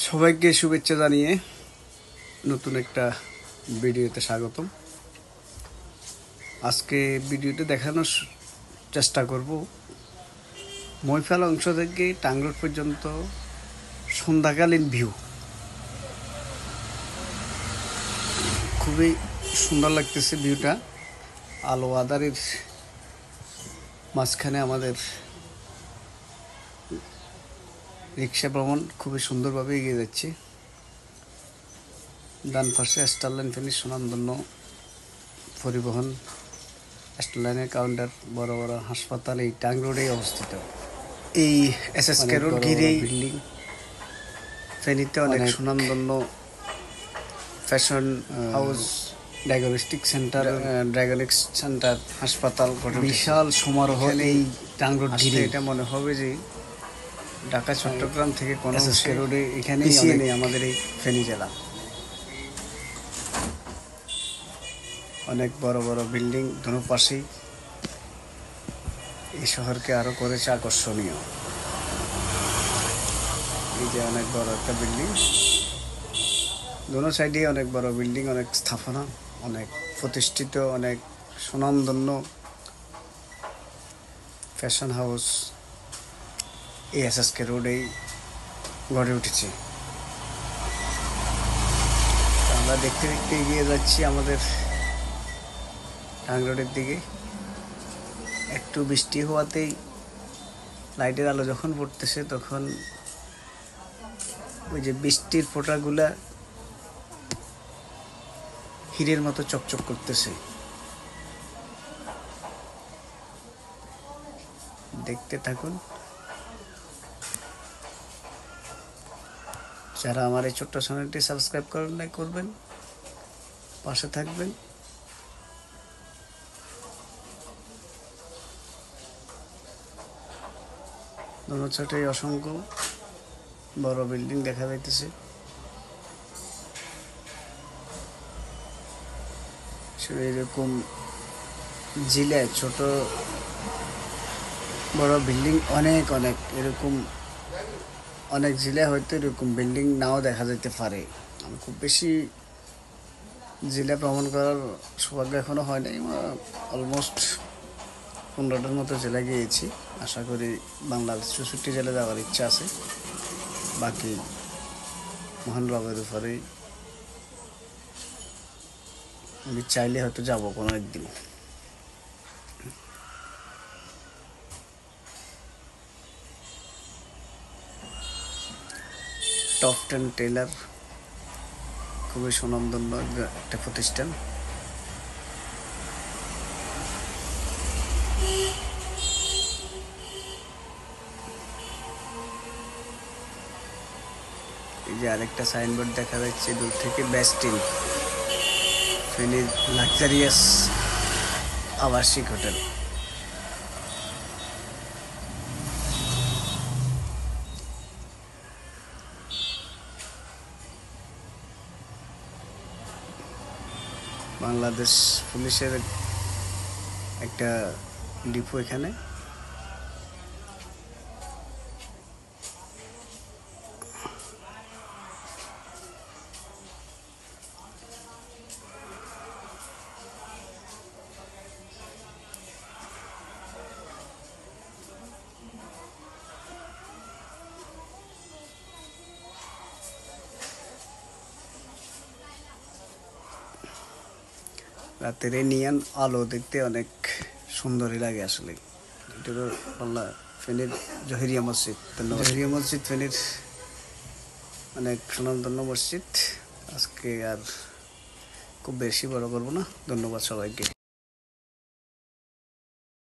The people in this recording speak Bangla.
সবাইকে শুভেচ্ছা জানিয়ে নতুন একটা ভিডিওতে স্বাগতম। আজকে ভিডিওতে দেখানোর চেষ্টা করব মৈফাল অংশ থেকে টাঙ্গরোড পর্যন্ত সন্ধ্যাকালীন ভিউ। খুবই সুন্দর লাগতেছে ভিউটা। আলো আঁধারের মাঝখানে আমাদের রিক্সা ভ্রমণ খুবই সুন্দরভাবে এগিয়ে যাচ্ছে। ডান পাশে স্টারলাইন ফেনী সুনামধন্য পরিবহন, স্টারলাইনের কাউন্টার, বড় বড় হাসপাতাল এই টাঙ্গরোডেই অবস্থিত। এই এসএসকে রোড ঘিরেই বিল্ডিং। ফেনীতে অনেক সুনামধন্য fashion house, diagnostic centre, diagnostic centre, হাসপাতাল, বিশাল সমারোহ এই টাঙ্গরোড ঘিরে। এটা মনে হবে যে ঢাকা চট্টগ্রাম থেকে কোনো এসএসকে রোডে এখানেই নেই আমাদের এই ফেনী জেলা। অনেক বড় বড় বিল্ডিং দুনো পাশেই এই শহরকে আরো করেছে আকর্ষণীয়। এই যে অনেক বড় একটা বিল্ডিং, দুনো সাইডে অনেক বড় বিল্ডিং, অনেক স্থাপনা, অনেক প্রতিষ্ঠিত, অনেক সুনামধন্য ফ্যাশন হাউস এই এসএসকে রোডেই গড়ে উঠেছে। আমরা দেখতে দেখতে এগিয়ে যাচ্ছি আমাদের টাঙ্গরোডের দিকে। একটু বৃষ্টি হওয়াতেই লাইটের আলো যখন পড়তেছে তখন ওই যে বৃষ্টির ফোঁটাগুলা হীরের মতো চকচক করতেছে। দেখতে থাকুন। যারা আমার এই ছোট্ট চ্যানেলটি সাবস্ক্রাইব করেন না, করবেন, পাশে থাকবেন। দোনো সাইডে অসংখ্য বড় বিল্ডিং দেখা যাইতেছে। এরকম জেলায় ছোট বড় বিল্ডিং অনেক অনেক এরকম অনেক জেলায় হয়তো এরকম বিল্ডিং নাও দেখা যেতে পারে। আমি খুব বেশি জেলা ভ্রমণ করার সৌভাগ্য এখনো হয় নাই। অলমোস্ট 15টার মতো জেলা গিয়েছি। আশা করি বাংলার 64 জেলা যাওয়ার ইচ্ছা আছে। বাকি মহান রবের উপরেই, আমি চাইলে হয়তো যাবো কোনো একদিন। টপ 10 টেলার খুবই সুনামধন্য একটা প্রতিষ্ঠান। এই যে আরেকটা সাইনবোর্ড দেখা যাচ্ছে দূর থেকে, বেস্টিন ফেনীর লাক্সারিয়াস আবাসিক হোটেল। বাংলাদেশ পুলিশের একটা ডিপো এখানে। রাতের নিয়ান আলো দেখতে অনেক সুন্দরই লাগে আসলে। এটা তো বাংলা ফেনীর জহিরিয়া মসজিদ। ধন্যবাদ। জহিরিয়া মসজিদ ফেনীর অনেক সুনামধন্য মসজিদ। আজকে আর খুব বেশি বড় করবো না। ধন্যবাদ সবাইকে।